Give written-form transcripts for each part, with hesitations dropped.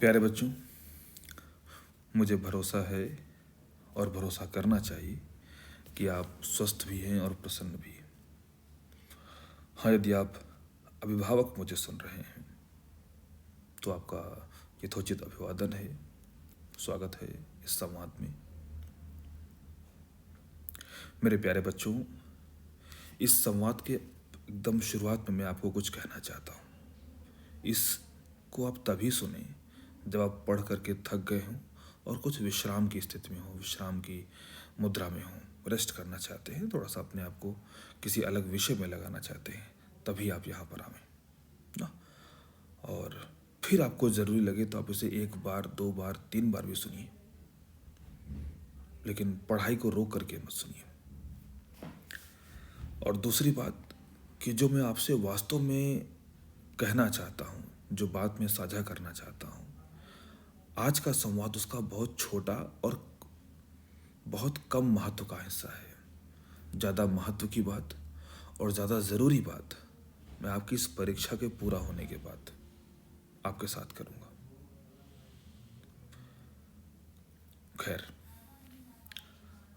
प्यारे बच्चों, मुझे भरोसा है और भरोसा करना चाहिए कि आप स्वस्थ भी हैं और प्रसन्न भी। हाँ, यदि आप अभिभावक मुझे सुन रहे हैं तो आपका यथोचित अभिवादन है, स्वागत है इस संवाद में। मेरे प्यारे बच्चों, इस संवाद के एकदम शुरुआत में मैं आपको कुछ कहना चाहता हूँ। इसको आप तभी सुने जब आप पढ़ करके थक गए हों और कुछ विश्राम की स्थिति में हो, विश्राम की मुद्रा में हो, रेस्ट करना चाहते हैं, थोड़ा सा अपने आप को किसी अलग विषय में लगाना चाहते हैं, तभी आप यहाँ पर आवें ना। और फिर आपको ज़रूरी लगे तो आप इसे 1 बार, 2 बार, 3 बार भी सुनिए, लेकिन पढ़ाई को रोक करके मत सुनिए। और दूसरी बात कि जो मैं आपसे वास्तव में कहना चाहता हूँ, जो बात मैं साझा करना चाहता हूँ, आज का संवाद उसका बहुत छोटा और बहुत कम महत्व का हिस्सा है। ज़्यादा महत्व की बात और ज़्यादा ज़रूरी बात मैं आपकी इस परीक्षा के पूरा होने के बाद आपके साथ करूँगा। खैर,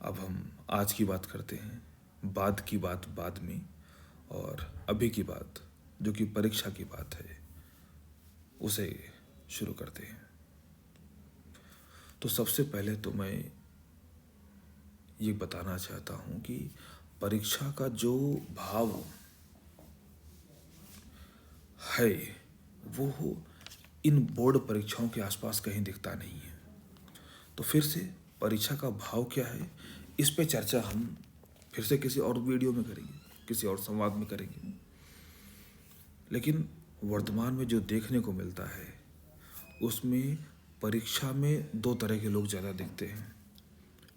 अब हम आज की बात करते हैं, बाद की बात बाद में, और अभी की बात जो कि परीक्षा की बात है उसे शुरू करते हैं। तो सबसे पहले तो मैं ये बताना चाहता हूँ कि परीक्षा का जो भाव है वो इन बोर्ड परीक्षाओं के आसपास कहीं दिखता नहीं है। तो फिर से परीक्षा का भाव क्या है, इस पे चर्चा हम फिर से किसी और वीडियो में करेंगे, किसी और संवाद में करेंगे। लेकिन वर्तमान में जो देखने को मिलता है उसमें परीक्षा में 2 तरह के लोग ज़्यादा दिखते हैं।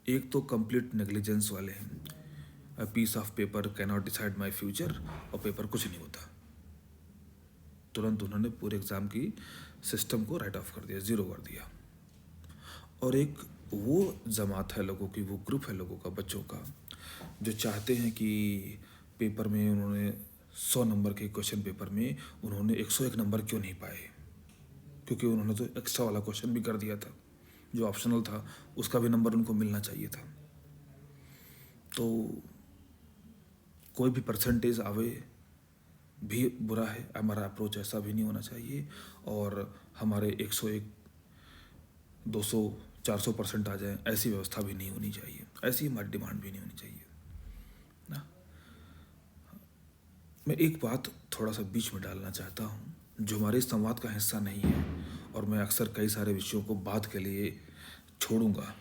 एक तो कंप्लीट नेग्लिजेंस वाले हैं, a piece of paper cannot decide my future, और पेपर कुछ नहीं होता, तुरंत उन्होंने पूरे एग्ज़ाम की सिस्टम को राइट ऑफ कर दिया, ज़ीरो कर दिया। और एक वो जमात है लोगों की, वो ग्रुप है लोगों का, बच्चों का, जो चाहते हैं कि पेपर में उन्होंने 100 नंबर के क्वेश्चन पेपर में उन्होंने 101 नंबर क्यों नहीं पाए, क्योंकि उन्होंने तो एक्स्ट्रा वाला क्वेश्चन भी कर दिया था, जो ऑप्शनल था उसका भी नंबर उनको मिलना चाहिए था। तो कोई भी परसेंटेज आवे भी बुरा है, हमारा अप्रोच ऐसा भी नहीं होना चाहिए, और हमारे 101, 200, 400% आ जाए, ऐसी व्यवस्था भी नहीं होनी चाहिए, ऐसी हमारी डिमांड भी नहीं होनी चाहिए ना। मैं एक बात थोड़ा सा बीच में डालना चाहता हूँ जो हमारे इस संवाद का हिस्सा नहीं है, और मैं अक्सर कई सारे विषयों को बाद के लिए छोड़ूंगा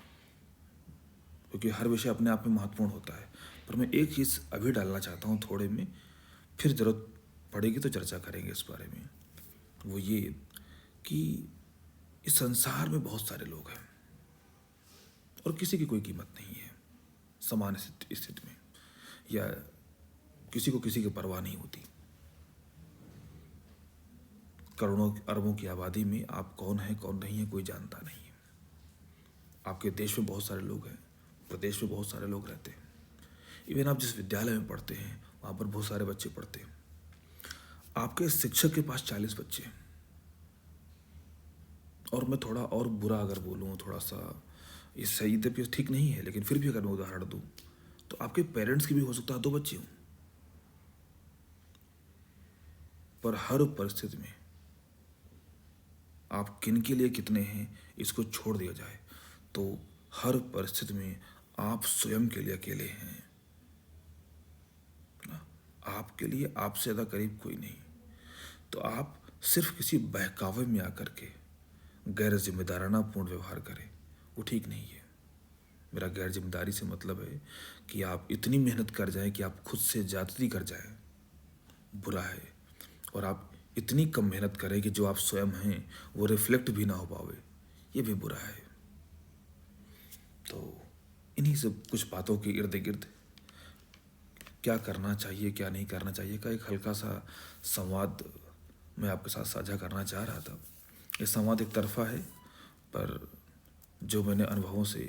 क्योंकि हर विषय अपने आप में महत्वपूर्ण होता है। पर मैं एक चीज़ अभी डालना चाहता हूँ थोड़े में, फिर ज़रूरत पड़ेगी तो चर्चा करेंगे इस बारे में। वो ये कि इस संसार में बहुत सारे लोग हैं और किसी की कोई कीमत नहीं है समान स्थिति में, या किसी को किसी की परवाह नहीं होती। करोड़ों अरबों की आबादी में आप कौन है कौन नहीं है कोई जानता नहीं है। आपके देश में बहुत सारे लोग हैं, प्रदेश में बहुत सारे लोग रहते हैं, इवन आप जिस विद्यालय में पढ़ते हैं वहाँ पर बहुत सारे बच्चे पढ़ते हैं। आपके शिक्षक के पास 40 बच्चे हैं, और मैं थोड़ा और बुरा अगर बोलूँ, थोड़ा सा इस सही पे ठीक नहीं है, लेकिन फिर भी अगर मैं उदाहरण दूँ तो आपके पेरेंट्स की भी हो सकता है 2 बच्चे हों। पर हर परिस्थिति में आप किन के लिए कितने हैं इसको छोड़ दिया जाए तो हर परिस्थिति में आप स्वयं के लिए अकेले हैं ना। आपके लिए आपसे ज़्यादा करीब कोई नहीं। तो आप सिर्फ किसी बहकावे में आकर के गैर जिम्मेदाराना पूर्ण व्यवहार करें, वो ठीक नहीं है। मेरा गैर जिम्मेदारी से मतलब है कि आप इतनी मेहनत कर जाएं कि आप खुद से ज्यादती कर जाएं, बुरा है। और आप इतनी कम मेहनत करें कि जो आप स्वयं हैं वो रिफ्लेक्ट भी ना हो पावे, ये भी बुरा है। तो इन्हीं सब कुछ बातों के इर्द गिर्द क्या करना चाहिए क्या नहीं करना चाहिए का एक हल्का सा संवाद मैं आपके साथ साझा करना चाह रहा था। ये संवाद एक तरफा है, पर जो मैंने अनुभवों से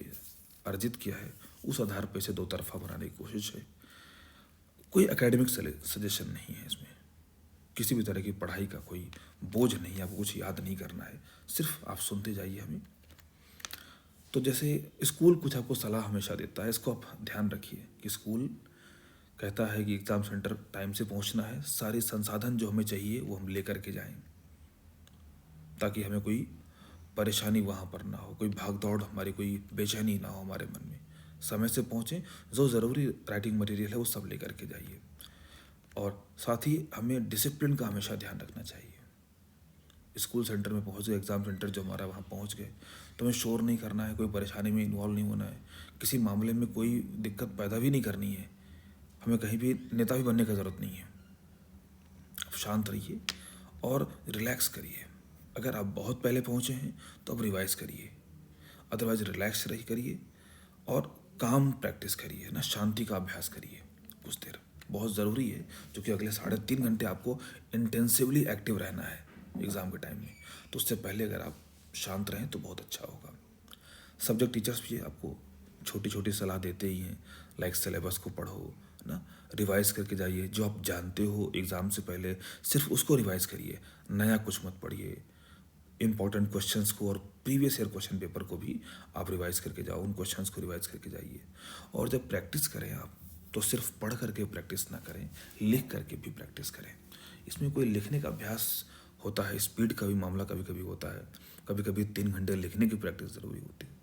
अर्जित किया है उस आधार पर इसे 2 तरफा बनाने की कोशिश है। कोई एकेडमिक सजेशन नहीं है इसमें, किसी भी तरह की पढ़ाई का कोई बोझ नहीं, आपको कुछ याद नहीं करना है, सिर्फ आप सुनते जाइए हमें। तो जैसे स्कूल कुछ आपको सलाह हमेशा देता है, इसको आप ध्यान रखिए कि स्कूल कहता है कि एग्ज़ाम सेंटर टाइम से पहुंचना है, सारे संसाधन जो हमें चाहिए वो हम लेकर के जाएं, ताकि हमें कोई परेशानी वहाँ पर ना हो, कोई भाग दौड़ हमारी, कोई बेचैनी ना हो हमारे मन में। समय से पहुँचें, जो ज़रूरी राइटिंग मटेरियल है वो सब लेकर के जाइए। और साथ ही हमें डिसिप्लिन का हमेशा ध्यान रखना चाहिए। स्कूल सेंटर में पहुँच गए, एग्ज़ाम सेंटर जो हमारा वहाँ पहुँच गए, तो हमें शोर नहीं करना है, कोई परेशानी में इन्वॉल्व नहीं होना है, किसी मामले में कोई दिक्कत पैदा भी नहीं करनी है, हमें कहीं भी नेता भी बनने की ज़रूरत नहीं है। आप शांत रहिए और रिलैक्स करिए। अगर आप बहुत पहले पहुँचे हैं तो अब रिवाइज़ करिए, अदरवाइज रिलैक्स रही करिए और काम प्रैक्टिस करिए ना, शांति का अभ्यास करिए कुछ देर, बहुत ज़रूरी है, क्योंकि अगले 3.5 घंटे आपको इंटेंसिवली एक्टिव रहना है एग्ज़ाम के टाइम में। तो उससे पहले अगर आप शांत रहें तो बहुत अच्छा होगा। सब्जेक्ट टीचर्स भी आपको छोटी छोटी सलाह देते ही हैं, लाइक सिलेबस को पढ़ो ना, रिवाइज़ करके जाइए, जो आप जानते हो एग्ज़ाम से पहले सिर्फ उसको रिवाइज़ करिए, नया कुछ मत पढ़िए। इंपॉर्टेंट क्वेश्चंस को और प्रीवियस ईयर क्वेश्चन पेपर को भी आप रिवाइज़ करके जाओ, उन क्वेश्चंस को रिवाइज़ करके जाइए। और जब प्रैक्टिस करें आप, तो सिर्फ पढ़ करके प्रैक्टिस ना करें, लिख करके भी प्रैक्टिस करें। इसमें कोई लिखने का अभ्यास होता है, स्पीड का भी मामला कभी कभी होता है, कभी कभी 3 घंटे लिखने की प्रैक्टिस ज़रूरी होती है।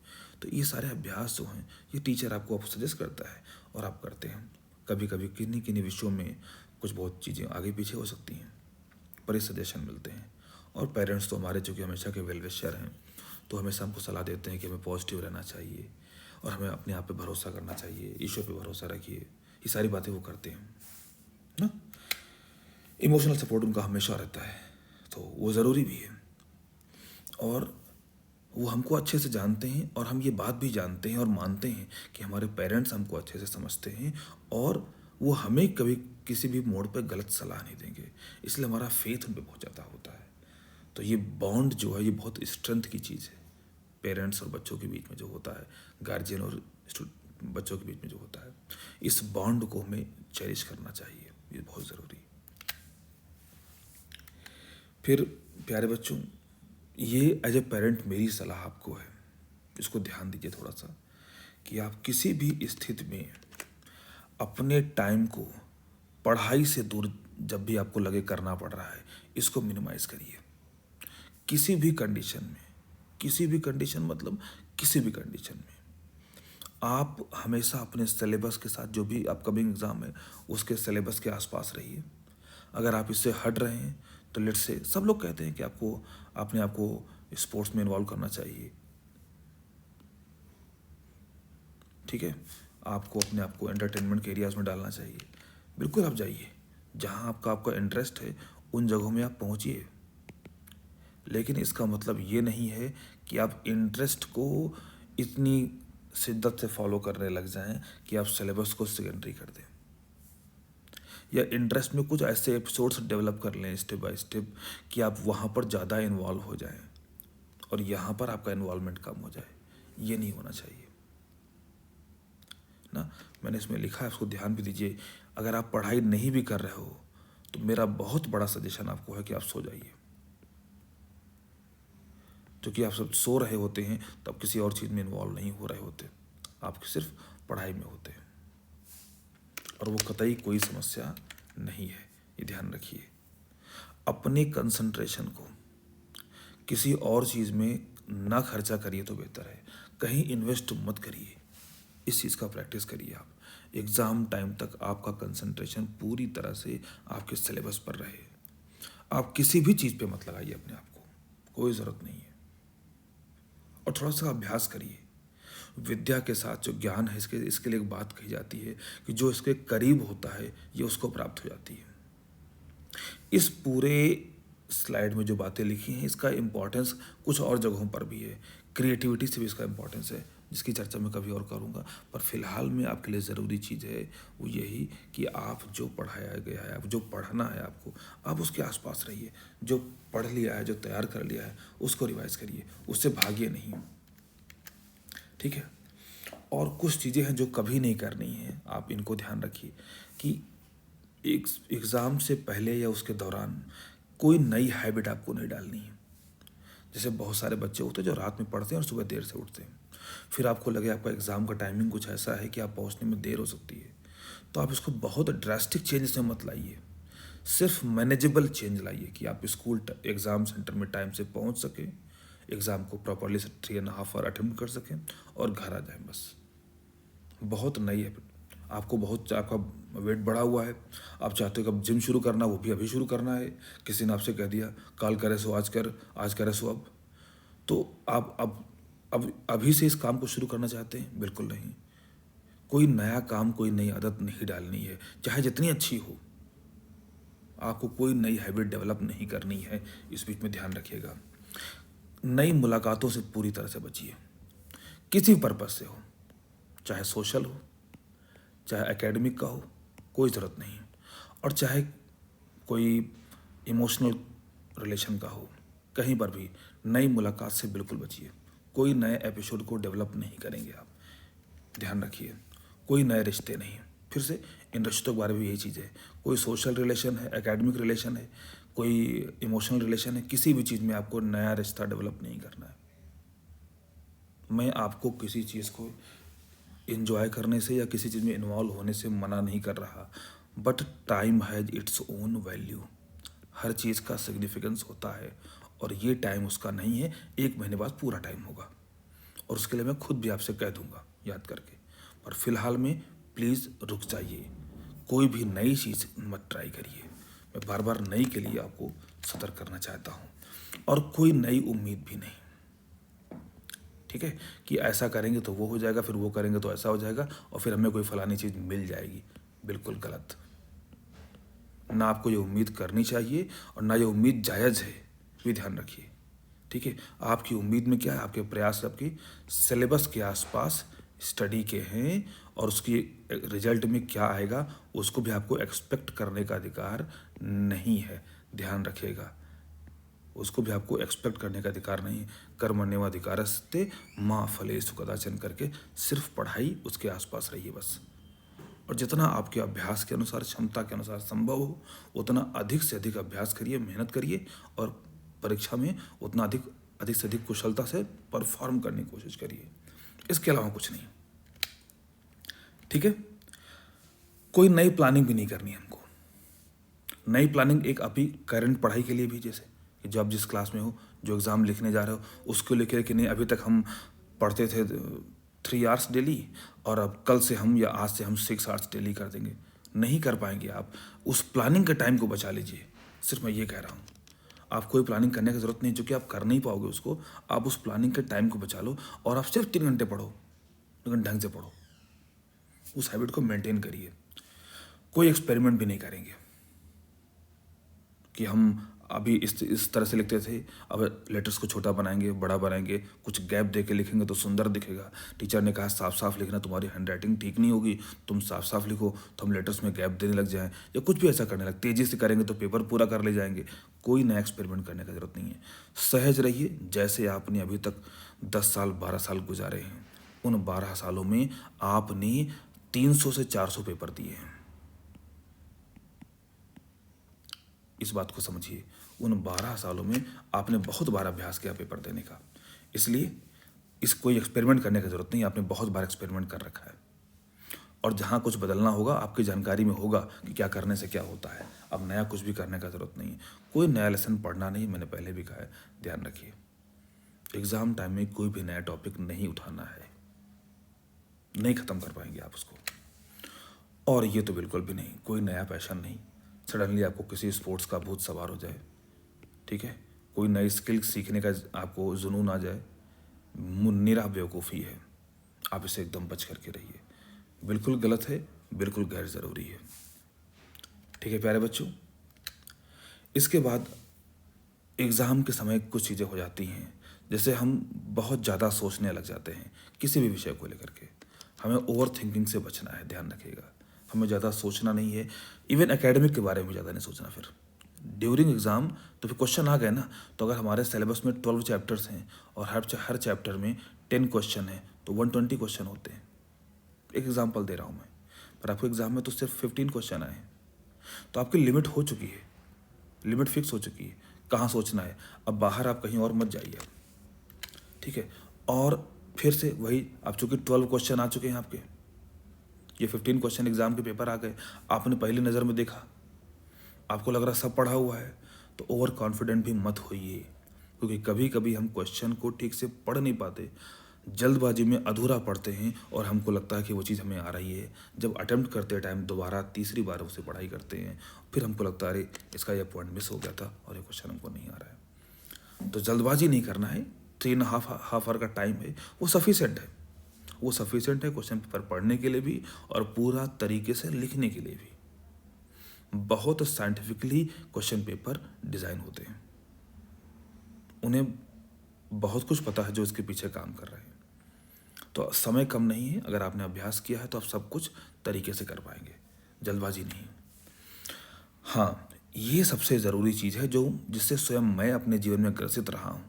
तो ये सारे अभ्यास जो हैं, ये टीचर आपको सजेस्ट करता है और आप करते हैं। कभी कभी किन्हीं किन्हीं विषयों में कुछ बहुत चीज़ें आगे पीछे हो सकती हैं, पर ये सजेशन मिलते हैं। और पेरेंट्स तो हमारे चूँकि हमेशा के वेल विशर हैं, तो हमेशा हमको सलाह देते हैं कि हमें पॉजिटिव रहना चाहिए और हमें अपने आप पे भरोसा करना चाहिए, ईश्वर पे भरोसा रखिए, ये सारी बातें वो करते हैं ना। इमोशनल सपोर्ट उनका हमेशा रहता है, तो वो ज़रूरी भी है। और वो हमको अच्छे से जानते हैं और हम ये बात भी जानते हैं और मानते हैं कि हमारे पेरेंट्स हमको अच्छे से समझते हैं और वो हमें कभी किसी भी मोड़ पे गलत सलाह नहीं देंगे, इसलिए हमारा फेथ उन पे बहुत ज़्यादा होता है। तो ये बॉन्ड जो है, ये बहुत स्ट्रेंथ की चीज़ है, पेरेंट्स और बच्चों के बीच में जो होता है, गार्जियन और बच्चों के बीच में जो होता है, इस बॉन्ड को हमें चेरिश करना चाहिए, ये बहुत ज़रूरी है। फिर प्यारे बच्चों, ये एज ए पेरेंट मेरी सलाह आपको है, इसको ध्यान दीजिए थोड़ा सा, कि आप किसी भी स्थिति में अपने टाइम को पढ़ाई से दूर जब भी आपको लगे करना पड़ रहा है, इसको मिनिमाइज़ करिए। किसी भी कंडीशन में, किसी भी कंडीशन मतलब किसी भी कंडीशन में आप हमेशा अपने सिलेबस के साथ, जो भी अपकमिंग एग्ज़ाम है उसके सिलेबस के आसपास रहिए। अगर आप इससे हट रहे हैं तो लेट्स से सब लोग कहते हैं कि आपको अपने आप को स्पोर्ट्स में इन्वॉल्व करना चाहिए, ठीक है, आपको अपने आप को एंटरटेनमेंट के एरियाज़ में डालना चाहिए, बिल्कुल आप जाइए, जहाँ आपका इंटरेस्ट है उन जगहों में आप पहुँचिए। लेकिन इसका मतलब ये नहीं है कि आप इंटरेस्ट को इतनी शिद्दत से फॉलो करने लग जाएं कि आप सिलेबस को सेकेंडरी कर दें, या इंटरेस्ट में कुछ ऐसे एपिसोड्स डेवलप कर लें स्टेप बाय स्टेप कि आप वहाँ पर ज़्यादा इन्वॉल्व हो जाएं और यहाँ पर आपका इन्वॉल्वमेंट कम हो जाए। ये नहीं होना चाहिए ना। मैंने इसमें लिखा है, उसको ध्यान भी दीजिए। अगर आप पढ़ाई नहीं भी कर रहे हो तो मेरा बहुत बड़ा सजेशन आपको है कि आप सो जाइए, क्योंकि आप सब सो रहे होते हैं तो आप किसी और चीज़ में इन्वॉल्व नहीं हो रहे होते, आप सिर्फ पढ़ाई में होते हैं, और वो कतई कोई समस्या नहीं है, ये ध्यान रखिए। अपने कंसंट्रेशन को किसी और चीज़ में ना खर्चा करिए तो बेहतर है, कहीं इन्वेस्ट मत करिए, इस चीज़ का प्रैक्टिस करिए। आप एग्ज़ाम टाइम तक आपका कंसंट्रेशन पूरी तरह से आपके सिलेबस पर रहे, आप किसी भी चीज़ पे मत लगाइए अपने आप को, कोई ज़रूरत नहीं है। और थोड़ा सा अभ्यास करिए। विद्या के साथ जो ज्ञान है, इसके लिए एक बात कही जाती है कि जो इसके करीब होता है ये उसको प्राप्त हो जाती है। इस पूरे स्लाइड में जो बातें लिखी हैं, इसका इम्पोर्टेंस कुछ और जगहों पर भी है, क्रिएटिविटी से भी इसका इम्पोर्टेंस है, जिसकी चर्चा मैं कभी और करूँगा। पर फिलहाल में आपके लिए ज़रूरी चीज़ है वो यही कि आप जो पढ़ाया गया है, आप जो पढ़ना है आपको, आप उसके आसपास रहिए। जो पढ़ लिया है, जो तैयार कर लिया है, उसको रिवाइज़ करिए, उससे भागिए नहीं, ठीक है। और कुछ चीज़ें हैं जो कभी नहीं करनी है, आप इनको ध्यान रखिए कि एक एग्ज़ाम से पहले या उसके दौरान कोई नई हैबिट आपको नहीं डालनी है। जैसे बहुत सारे बच्चे होते हैं जो रात में पढ़ते हैं और सुबह देर से उठते हैं, फिर आपको लगे आपका एग्ज़ाम का टाइमिंग कुछ ऐसा है कि आप पहुंचने में देर हो सकती है, तो आप इसको बहुत ड्रास्टिक चेंज इसमें मत लाइए। सिर्फ मैनेजेबल चेंज लाइए कि आप स्कूल एग्ज़ाम सेंटर में टाइम से पहुंच सकें, एग्ज़ाम को प्रॉपरली 3.5 आवर अटेम्प्ट कर सकें और घर आ जाएं बस। बहुत नई है आपको, बहुत आपका वेट बढ़ा हुआ है, आप चाहते हो कि अब जिम शुरू करना, वो भी अभी शुरू करना है, किसी ने आपसे कह दिया काल करे सो आज कर, आज करे सो अब, तो आप अब अभी से इस काम को शुरू करना चाहते हैं? बिल्कुल नहीं। कोई नया काम, कोई नई आदत नहीं डालनी है, चाहे जितनी अच्छी हो। आपको कोई नई हैबिट डेवलप नहीं करनी है, इस बीच में ध्यान रखिएगा। नई मुलाकातों से पूरी तरह से बचिए, किसी पर्पज से हो, चाहे सोशल हो, चाहे एकेडमिक का हो, कोई ज़रूरत नहीं है, और चाहे कोई इमोशनल रिलेशन का हो, कहीं पर भी नई मुलाकात से बिल्कुल बचिए। कोई नए एपिसोड को डेवलप नहीं करेंगे आप, ध्यान रखिए। कोई नए रिश्ते नहीं, फिर से इन रिश्तों के बारे में यही चीज़ है, कोई सोशल रिलेशन है, एकेडमिक रिलेशन है, कोई इमोशनल रिलेशन है, किसी भी चीज़ में आपको नया रिश्ता डेवलप नहीं करना है। मैं आपको किसी चीज़ को इन्जॉय करने से या किसी चीज़ में इन्वॉल्व होने से मना नहीं कर रहा, but time has its own value. हर चीज़ का सिग्निफिकेंस होता है, और ये टाइम उसका नहीं है, 1 महीने बाद पूरा टाइम होगा, और उसके लिए मैं खुद भी आपसे कह दूंगा याद करके। पर फिलहाल में प्लीज़ रुक जाइए, कोई भी नई चीज़ मत ट्राई करिए। मैं बार बार नई के लिए आपको सतर्क करना चाहता हूँ, और कोई नई उम्मीद भी नहीं, ठीक है, कि ऐसा करेंगे तो वो हो जाएगा, फिर वो करेंगे तो ऐसा हो जाएगा, और फिर हमें कोई फलानी चीज़ मिल जाएगी। बिल्कुल गलत। ना आपको ये उम्मीद करनी चाहिए, और ना ये उम्मीद जायज़ है, ये ध्यान रखिए, ठीक है। आपकी उम्मीद में क्या है, आपके प्रयास आपकी सिलेबस के आसपास स्टडी के हैं, और उसकी रिजल्ट में क्या आएगा उसको भी आपको एक्सपेक्ट करने का अधिकार नहीं है, ध्यान रखिएगा। उसको भी आपको एक्सपेक्ट करने का अधिकार नहीं है। कर्मण्येवाधिकारस्ते माँ फलेषु कदाचन करके सिर्फ पढ़ाई, उसके आसपास रहिए बस, और जितना आपके अभ्यास के अनुसार, क्षमता के अनुसार संभव हो, उतना अधिक से अधिक अभ्यास करिए, मेहनत करिए, और परीक्षा में उतना अधिक से अधिक कुशलता से परफॉर्म करने की कोशिश करिए। इसके अलावा कुछ नहीं, ठीक है। कोई नई प्लानिंग भी नहीं करनी है हमको। नई प्लानिंग एक अभी करंट पढ़ाई के लिए भी, जैसे कि जो आप जिस क्लास में हो, जो एग्ज़ाम लिखने जा रहे हो, उसको लेकर कि नहीं अभी तक हम पढ़ते थे 3 आवर्स डेली, और अब कल से हम या आज से हम 6 आवर्स डेली कर देंगे। नहीं कर पाएंगे आप। उस प्लानिंग के टाइम को बचा लीजिए, सिर्फ मैं ये कह रहा हूँ। आप कोई प्लानिंग करने की ज़रूरत नहीं, जो कि आप कर नहीं पाओगे उसको। आप उस प्लानिंग के टाइम को बचा लो, और आप सिर्फ 3 घंटे पढ़ो, लेकिन ढंग से पढ़ो। उस हैबिट को मेंटेन करिए। कोई एक्सपेरिमेंट भी नहीं करेंगे कि हम अभी इस तरह से लिखते थे, अब लेटर्स को छोटा बनाएंगे, बड़ा बनाएंगे, कुछ गैप दे के लिखेंगे तो सुंदर दिखेगा। टीचर ने कहा साफ साफ लिखना, तुम्हारी हैंडराइटिंग ठीक नहीं होगी, तुम साफ साफ लिखो, तो हम लेटर्स में गैप देने लग जाएं, या कुछ भी ऐसा करने लग, तेज़ी से करेंगे तो पेपर पूरा कर ले जाएंगे। कोई नया एक्सपेरिमेंट करने की ज़रूरत नहीं है। सहज रहिए, जैसे आपने अभी तक 10 साल 12 साल गुजारे हैं। उन 12 सालों में आपने 300 से 400 पेपर दिए हैं, इस बात को समझिए। उन 12 सालों में आपने बहुत बार अभ्यास किया पेपर देने का, इसलिए इस कोई एक्सपेरिमेंट करने की ज़रूरत नहीं, आपने बहुत बार एक्सपेरिमेंट कर रखा है। और जहाँ कुछ बदलना होगा आपकी जानकारी में होगा कि क्या करने से क्या होता है। अब नया कुछ भी करने का ज़रूरत नहीं है, कोई नया लेसन पढ़ना नहीं, मैंने पहले भी कहा है, ध्यान रखिए। एग्ज़ाम टाइम में कोई भी नया टॉपिक नहीं उठाना है, नहीं ख़त्म कर पाएंगे आप उसको। और ये तो बिल्कुल भी नहीं, कोई नया पैशन नहीं, सडनली आपको किसी स्पोर्ट्स का भूत सवार हो जाए, ठीक है, कोई नई स्किल सीखने का आपको जुनून आ जाए, निरा बेवकूफ़ी है। आप इसे एकदम बच करके रहिए, बिल्कुल गलत है, बिल्कुल गैर ज़रूरी है, ठीक है प्यारे बच्चों। इसके बाद एग्ज़ाम के समय कुछ चीज़ें हो जाती हैं, जैसे हम बहुत ज़्यादा सोचने लग जाते हैं किसी भी विषय को लेकर के। हमें ओवर थिंकिंग से बचना है, ध्यान रखिएगा। हमें ज़्यादा सोचना नहीं है, इवन एकेडमिक के बारे में ज़्यादा नहीं सोचना। फिर ड्यूरिंग एग्ज़ाम तो फिर क्वेश्चन आ गए ना, तो अगर हमारे सिलेबस में 12 चैप्टर्स हैं और हर चैप्टर में 10 क्वेश्चन हैं, तो 120 क्वेश्चन होते हैं। एक एग्जाम्पल दे रहा हूँ मैं, पर आपको एग्ज़ाम में तो सिर्फ 15 क्वेश्चन आए हैं, तो आपकी लिमिट हो चुकी है, लिमिट फिक्स हो चुकी है कहाँ सोचना है। अब बाहर आप कहीं और मत जाइए, ठीक है। और फिर से वही, आप चूंकि 12 क्वेश्चन आ चुके हैं आपके, ये 15 क्वेश्चन एग्जाम के पेपर आ गए, आपने पहली नज़र में देखा, आपको लग रहा सब पढ़ा हुआ है, तो ओवर कॉन्फिडेंट भी मत होइए, क्योंकि कभी कभी हम क्वेश्चन को ठीक से पढ़ नहीं पाते, जल्दबाजी में अधूरा पढ़ते हैं और हमको लगता है कि वो चीज़ हमें आ रही है। जब अटेम्प्ट करते टाइम दोबारा तीसरी बार उसे पढ़ाई करते हैं, फिर हमको लगता है अरे इसका ये पॉइंट मिस हो गया था और ये क्वेश्चन हमको नहीं आ रहा है। तो जल्दबाजी नहीं करना है, 3.5 आवर का टाइम है, वो सफिशेंट है, वो सफिशेंट है क्वेश्चन पेपर पढ़ने के लिए भी और पूरा तरीके से लिखने के लिए भी। बहुत साइंटिफिकली क्वेश्चन पेपर डिज़ाइन होते हैं, उन्हें बहुत कुछ पता है जो इसके पीछे काम कर रहे हैं। तो समय कम नहीं है, अगर आपने अभ्यास किया है तो आप सब कुछ तरीके से कर पाएंगे, जल्दबाजी नहीं। हाँ, ये सबसे ज़रूरी चीज़ है जो जिससे स्वयं मैं अपने जीवन में ग्रसित रहा हूँ,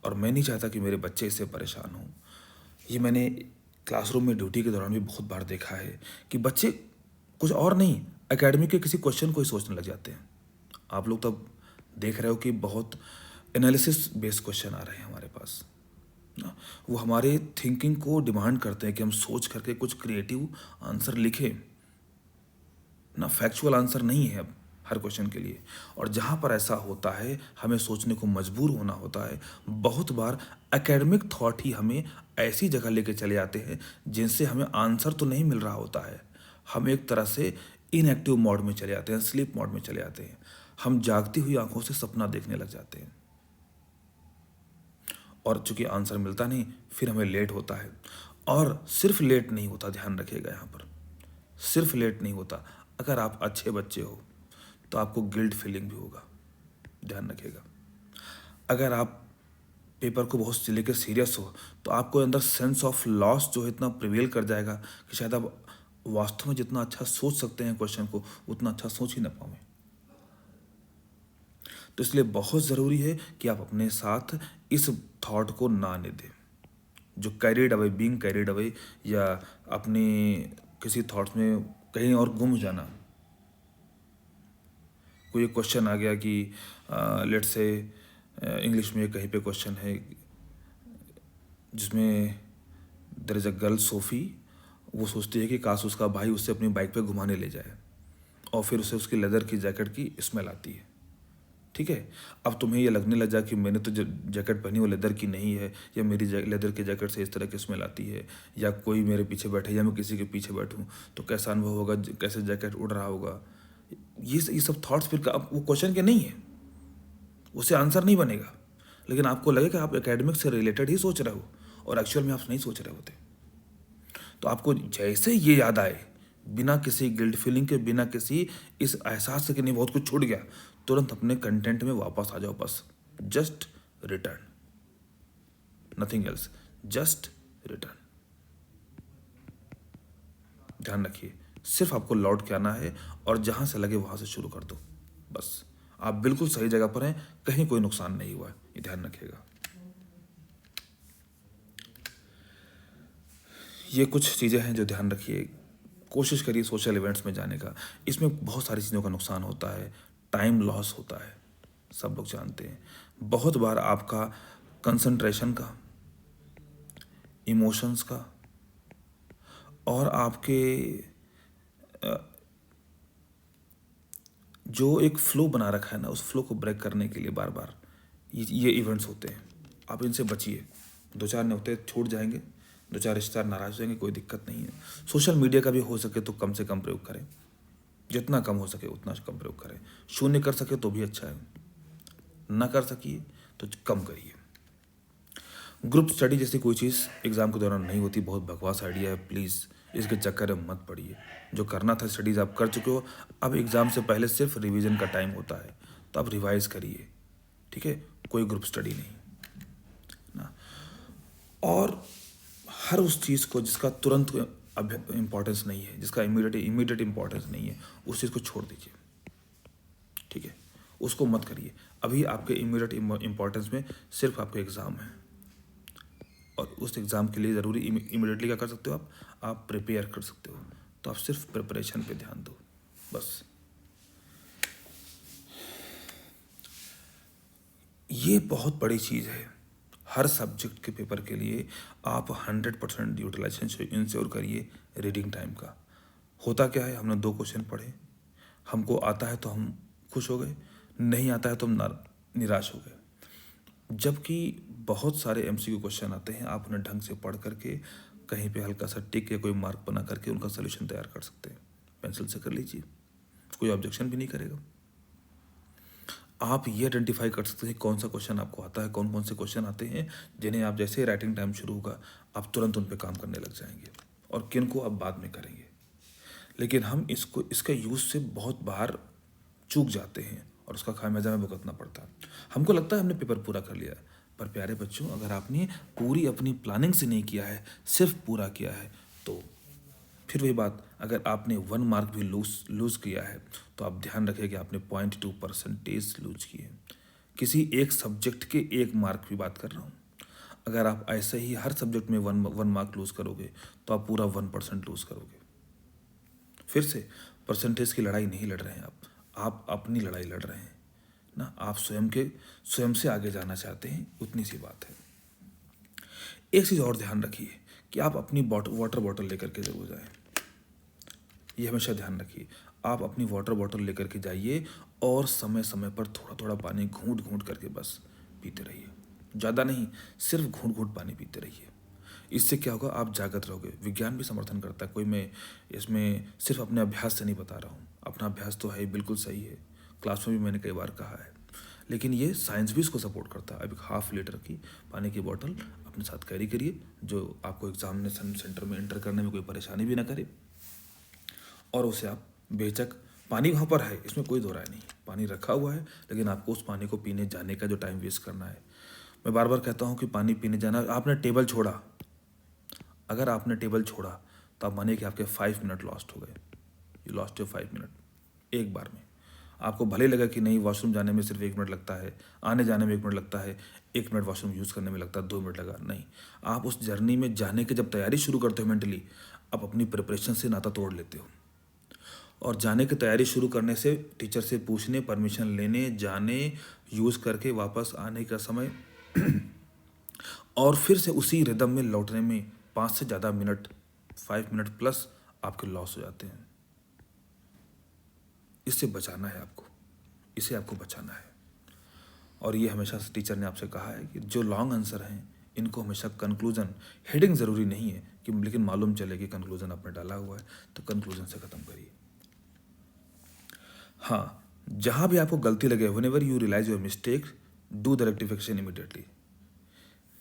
और मैं नहीं चाहता कि मेरे बच्चे इससे परेशान हों। ये मैंने क्लासरूम में ड्यूटी के दौरान भी बहुत बार देखा है कि बच्चे कुछ और नहीं, एकेडमी के किसी क्वेश्चन को ही सोचने लग जाते हैं। आप लोग तब देख रहे हो कि बहुत एनालिसिस बेस्ड क्वेश्चन आ रहे हैं हमारे पास ना, वो हमारे थिंकिंग को डिमांड करते हैं कि हम सोच करके कुछ क्रिएटिव आंसर लिखें ना, फैक्चुअल आंसर नहीं है अब हर क्वेश्चन के लिए। और जहाँ पर ऐसा होता है हमें सोचने को मजबूर होना होता है। बहुत बार एकेडमिक थॉट ही हमें ऐसी जगह लेके चले आते हैं जिनसे हमें आंसर तो नहीं मिल रहा होता है, हम एक तरह से इनएक्टिव मोड में चले आते हैं, स्लीप मोड में चले आते हैं, हम जागती हुई आंखों से सपना देखने लग जाते हैं, और चूंकि आंसर मिलता नहीं फिर हमें लेट होता है। और सिर्फ लेट नहीं होता, ध्यान रखिएगा यहाँ पर, सिर्फ लेट नहीं होता, अगर आप अच्छे बच्चे हो तो आपको गिल्ट फीलिंग भी होगा, ध्यान रखिएगा। अगर आप पेपर को बहुत लेकर सीरियस हो तो आपको अंदर सेंस ऑफ लॉस जो है इतना प्रिवेल कर जाएगा कि शायद आप वास्तव में जितना अच्छा सोच सकते हैं क्वेश्चन को उतना अच्छा सोच ही ना पाओ। तो इसलिए बहुत ज़रूरी है कि आप अपने साथ इस थॉट को ना आने दें, जो carried away, being carried away, या अपनी किसी थॉट्स में कहीं और गुम जाना। कोई क्वेश्चन आ गया कि लेट्स से इंग्लिश में कहीं पे क्वेश्चन है जिसमें there is a girl Sophie, वो सोचती है कि काश उसका भाई उससे अपनी बाइक पे घुमाने ले जाए, और फिर उसे उसकी लेदर की जैकेट की स्मेल आती है, ठीक है। अब तुम्हें ये लगने लग जाए कि मैंने तो जैकेट पहनी वो लेदर की नहीं है, या मेरी लेदर की जैकेट से इस तरह की स्मेल आती है, या कोई मेरे पीछे बैठे या मैं किसी के पीछे बैठूं तो कैसा अनुभव होगा, कैसे जैकेट उड़ रहा होगा। ये सब थॉट्स फिर अब वो क्वेश्चन के नहीं है, उससे आंसर नहीं बनेगा, लेकिन आपको लगे कि आप एकेडमिक से रिलेटेड ही सोच रहे हो और एक्चुअल में आप नहीं सोच रहे होते। तो आपको जैसे ये याद आए, बिना किसी गिल्ट फीलिंग के, बिना किसी इस एहसास से कि नहीं बहुत कुछ छूट गया, तुरंत अपने कंटेंट में वापस आ जाओ, बस just return, nothing else, just return. ध्यान रखिए, सिर्फ आपको लौट के आना है और जहां से लगे वहां से शुरू कर दो, बस आप बिल्कुल सही जगह पर हैं, कहीं कोई नुकसान नहीं हुआ है, ये ध्यान रखिएगा। ये कुछ चीज़ें हैं जो ध्यान रखिए। कोशिश करिए सोशल इवेंट्स में जाने का, इसमें बहुत सारी चीज़ों का नुकसान होता है, टाइम लॉस होता है, सब लोग जानते हैं। बहुत बार आपका कंसंट्रेशन का, इमोशंस का, और आपके जो एक फ्लो बना रखा है ना, उस फ्लो को ब्रेक करने के लिए बार बार ये इवेंट्स होते हैं। आप इनसे बचिए, 2-4 नहीं होते, छूट जाएंगे, 2-4 रिश्तेदार नाराज हो जाएंगे, कोई दिक्कत नहीं है। सोशल मीडिया का भी हो सके तो कम से कम प्रयोग करें, जितना कम हो सके उतना कम प्रयोग करें। शून्य कर सके तो भी अच्छा है, ना कर सकिए तो कम करिए। ग्रुप स्टडी जैसी कोई चीज़ एग्ज़ाम के दौरान नहीं होती, बहुत बकवास आइडिया है, प्लीज़ इसके चक्कर में मत पड़िए। जो करना था स्टडीज़ आप कर चुके हो, अब एग्ज़ाम से पहले सिर्फ रिवीजन का टाइम होता है, तो आप रिवाइज करिए, ठीक है, कोई ग्रुप स्टडी नहीं ना। और हर उस चीज़ को जिसका तुरंत इम्पोर्टेंस नहीं है, जिसका इमीडिएट इम्पोर्टेंस नहीं है, उस चीज़ को छोड़ दीजिए, ठीक है, उसको मत करिए। अभी आपके इमीडिएट इम्पोर्टेंस में सिर्फ आपका एग्ज़ाम है, और उस एग्ज़ाम के लिए ज़रूरी इमीडिएटली क्या कर सकते हो आप प्रिपेयर कर सकते हो, तो आप सिर्फ प्रिपरेशन पे ध्यान दो, बस ये बहुत बड़ी चीज़ है। हर सब्जेक्ट के पेपर के लिए आप 100% यूटिलाइजेशन इंश्योर करिए रीडिंग टाइम का। होता क्या है, हमने 2 क्वेश्चन पढ़े, हमको आता है तो हम खुश हो गए, नहीं आता है तो हम निराश हो गए। जबकि बहुत सारे एमसीक्यू क्वेश्चन आते हैं, आप उन्हें ढंग से पढ़ करके कहीं पे हल्का सा टिक या कोई मार्क बना करके उनका सोल्यूशन तैयार कर सकते हैं। पेंसिल से कर लीजिए, कोई ऑब्जेक्शन भी नहीं करेगा। आप ये आइडेंटिफाई कर सकते हैं कौन सा क्वेश्चन आपको आता है, कौन कौन से क्वेश्चन आते हैं जिन्हें आप जैसे ही राइटिंग टाइम शुरू होगा आप तुरंत उन पर काम करने लग जाएंगे, और किन को आप बाद में करेंगे। लेकिन हम इसका यूज़ से बहुत बार चूक जाते हैं और उसका खामियाजा हमें भुगतना पड़ता है। हमको लगता है हमने पेपर पूरा कर लिया है, पर प्यारे बच्चों, अगर आपने पूरी अपनी प्लानिंग से नहीं किया है, सिर्फ पूरा किया है, तो फिर वही बात, अगर आपने 1 मार्क भी लूज़ किया है तो आप ध्यान रखिए कि आपने 0.2% लूज किए। किसी एक सब्जेक्ट के 1 मार्क की बात कर रहा हूँ। अगर आप ऐसे ही हर सब्जेक्ट में 1 मार्क लूज़ करोगे तो आप पूरा 1% लूज़ करोगे। फिर से परसेंटेज की लड़ाई नहीं लड़ रहे हैं आप अपनी लड़ाई लड़ रहे हैं ना। आप स्वयं से आगे जाना चाहते हैं, उतनी सी बात है। एक चीज़ और ध्यान रखिए कि आप अपनी वाटर बॉटल लेकर के जरूर जाएं। ये हमेशा ध्यान रखिए, आप अपनी वाटर बॉटल लेकर के जाइए और समय समय पर थोड़ा थोड़ा पानी घूंट घूंट करके बस पीते रहिए। ज़्यादा नहीं, सिर्फ घूंट घूंट पानी पीते रहिए। इससे क्या होगा, आप जागृत रहोगे। विज्ञान भी समर्थन करता है, कोई मैं इसमें सिर्फ अपने अभ्यास से नहीं बता रहा हूँ, अपना अभ्यास तो है, बिल्कुल सही है, क्लास में भी मैंने कई बार कहा है, लेकिन ये साइंस भी इसको सपोर्ट करता है। अब 1/2 लीटर की पानी की बोतल अपने साथ कैरी करिए, जो आपको एग्जामिनेशन सेंटर में एंटर करने में कोई परेशानी भी ना करे, और उसे आप बेशक, पानी वहाँ पर है, इसमें कोई दो राय नहीं, पानी रखा हुआ है, लेकिन आपको उस पानी को पीने जाने का जो टाइम वेस्ट करना है। मैं बार बार कहता हूँ कि पानी पीने जाना, आपने टेबल छोड़ा, अगर आपने टेबल छोड़ा तो आप मानिए कि आपके 5 मिनट लॉस्ट हो गए। यू लॉस्ट योर 5 मिनट एक बार में। आपको भले लगा कि नहीं, वॉशरूम जाने में सिर्फ 1 मिनट लगता है, आने जाने में 1 मिनट लगता है, 1 मिनट वॉशरूम यूज़ करने में लगता है, 2 मिनट लगा, नहीं। आप उस जर्नी में जाने की जब तैयारी शुरू करते हो मेंटली, आप अपनी प्रिपरेशन से नाता तोड़ लेते हो। और जाने की तैयारी शुरू करने से टीचर से पूछने, परमिशन लेने, जाने, यूज़ करके वापस आने का समय और फिर से उसी रिदम में लौटने में 5 से ज़्यादा मिनट, 5 मिनट प्लस आपके लॉस हो जाते हैं। इससे बचाना है आपको, इसे आपको बचाना है। और ये हमेशा से टीचर ने आपसे कहा है कि जो लॉन्ग आंसर हैं इनको हमेशा कंक्लूजन, हेडिंग ज़रूरी नहीं है कि, लेकिन मालूम चले कि कंक्लूजन आपने डाला हुआ है, तो कंक्लूजन से ख़त्म करिए। हाँ, जहाँ भी आपको गलती लगे, whenever you realise your mistake, do the rectification immediately.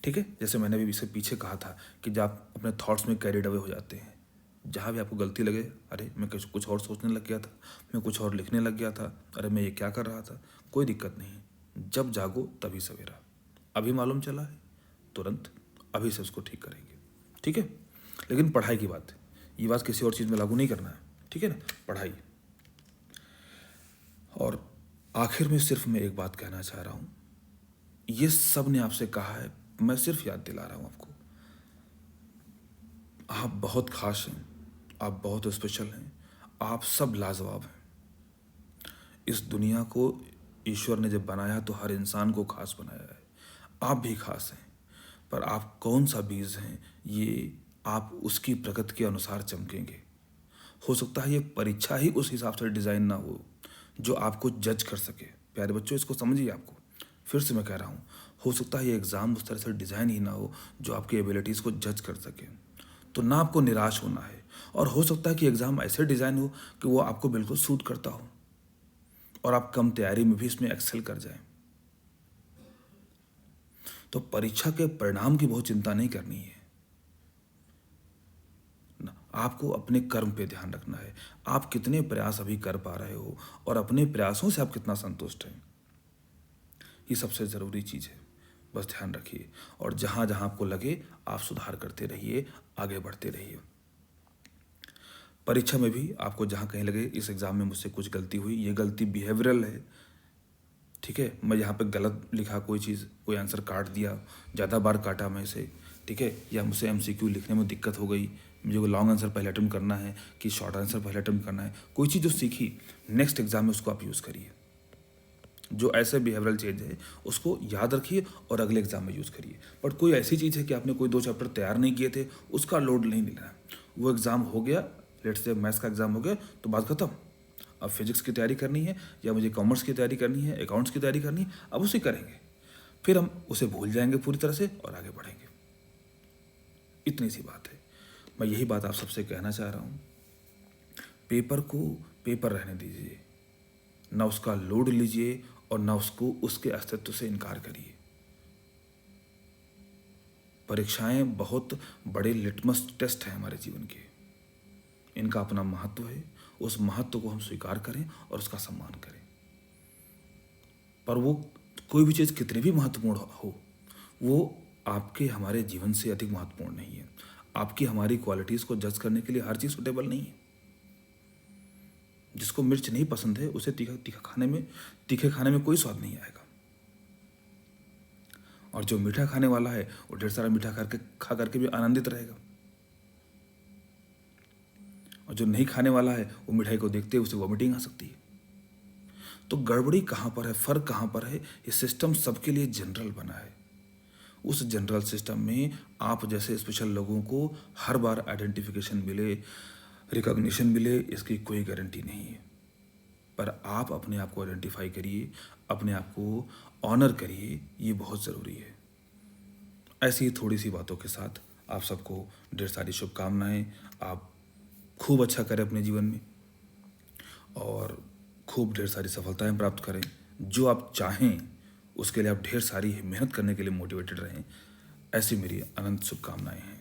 ठीक है, जैसे मैंने भी इससे पीछे कहा था कि जब आप अपने थॉट्स में कैरिड अवे हो जाते हैं, जहाँ भी आपको गलती लगे, अरे मैं कुछ और सोचने लग गया था, मैं कुछ और लिखने लग गया था, अरे मैं ये क्या कर रहा था, कोई दिक्कत नहीं। जब जागो तभी सवेरा। अभी मालूम चला है, तुरंत अभी से उसको ठीक करेंगे। ठीक है, लेकिन पढ़ाई की बात है, ये बात किसी और चीज़ में लागू नहीं करना है, ठीक है ना, पढ़ाई। और आखिर में सिर्फ मैं एक बात कहना चाह रहा हूँ, ये सब ने आपसे कहा है, मैं सिर्फ याद दिला रहा हूँ आपको, आप बहुत खास हैं, आप बहुत स्पेशल हैं, आप सब लाजवाब हैं। इस दुनिया को ईश्वर ने जब बनाया तो हर इंसान को खास बनाया है, आप भी खास हैं, पर आप कौन सा बीज हैं, ये आप उसकी प्रकृति के अनुसार चमकेंगे। हो सकता है ये परीक्षा ही उस हिसाब से डिज़ाइन ना हो जो आपको जज कर सके। प्यारे बच्चों, इसको समझिए। आपको फिर से मैं कह रहा हूँ, हो सकता है ये एग्ज़ाम उस तरह से डिज़ाइन ही ना हो जो आपकी एबिलिटीज़ को जज कर सके, तो ना आपको निराश होना है। और हो सकता है कि एग्ज़ाम ऐसे डिज़ाइन हो कि वो आपको बिल्कुल सूट करता हो और आप कम तैयारी में भी इसमें एक्सेल कर जाएं। तो परीक्षा के परिणाम की बहुत चिंता नहीं करनी है ना, आपको अपने कर्म पे ध्यान रखना है। आप कितने प्रयास अभी कर पा रहे हो और अपने प्रयासों से आप कितना संतुष्ट हैं, ये सबसे ज़रूरी चीज़ है। बस ध्यान रखिए, और जहाँ जहाँ आपको लगे आप सुधार करते रहिए, आगे बढ़ते रहिए। परीक्षा में भी आपको जहाँ कहीं लगे इस एग्ज़ाम में मुझसे कुछ गलती हुई, ये गलती बिहेवियरल है, ठीक है, मैं यहाँ पे गलत लिखा कोई चीज़, कोई आंसर काट दिया, ज़्यादा बार काटा मैं इसे, ठीक है, या मुझसे एमसीक्यू लिखने में दिक्कत हो गई, मुझे लॉन्ग आंसर पहले अटेम्प्ट करना है कि शॉर्ट आंसर पहले अटेम्प्ट करना है, कोई चीज़ जो सीखी, नेक्स्ट एग्जाम में उसको आप यूज़ करिए। जो ऐसे बिहेवियरल चेंज है उसको याद रखिए और अगले एग्जाम में यूज़ करिए। बट कोई ऐसी चीज़ है कि आपने कोई 2 चैप्टर तैयार नहीं किए थे, उसका लोड नहीं लेना। वो एग्ज़ाम हो गया, लेट्स से मैथ्स का एग्ज़ाम हो गया तो बात खत्म। अब फिजिक्स की तैयारी करनी है या मुझे कॉमर्स की तैयारी करनी है, अकाउंट्स की तैयारी करनी है, अब उसे करेंगे। फिर हम उसे भूल जाएंगे पूरी तरह से और आगे बढ़ेंगे। इतनी सी बात है। मैं यही बात आप सबसे कहना चाह रहा हूँ। पेपर को पेपर रहने दीजिए, ना उसका लोड लीजिए और ना उसको उसके अस्तित्व से इनकार करिए। परीक्षाएं बहुत बड़े लिटमस टेस्ट हैं हमारे जीवन के। इनका अपना महत्व है, उस महत्व को हम स्वीकार करें और उसका सम्मान करें। पर वो कोई भी चीज़ कितनी भी महत्वपूर्ण हो, वो आपके हमारे जीवन से अधिक महत्वपूर्ण नहीं है। आपकी हमारी क्वालिटीज़ को जज करने के लिए हर चीज़ सुटेबल नहीं है। जिसको मिर्च नहीं पसंद है उसे तीखे खाने में कोई स्वाद नहीं आएगा। और जो मीठा खाने वाला है वो ढेर सारा मीठा खा करके भी आनंदित रहेगा। और जो नहीं खाने वाला है वो मिठाई को देखते ही उसे वॉमिटिंग आ सकती है। तो गड़बड़ी कहाँ पर है, फर्क कहाँ पर है? ये सिस्टम सबके लिए जनरल बना है। उस जनरल सिस्टम में आप जैसे स्पेशल लोगों को हर बार आइडेंटिफिकेशन मिले, रिकॉग्निशन मिले, इसकी कोई गारंटी नहीं है। पर आप अपने आप को आइडेंटिफाई करिए, अपने आप को ऑनर करिए, ये बहुत ज़रूरी है। ऐसी ही थोड़ी सी बातों के साथ आप सबको ढेर सारी शुभकामनाएं। आप खूब अच्छा करें अपने जीवन में और खूब ढेर सारी सफलताएं प्राप्त करें। जो आप चाहें उसके लिए आप ढेर सारी मेहनत करने के लिए मोटिवेटेड रहें। ऐसी मेरी अनंत शुभकामनाएं हैं।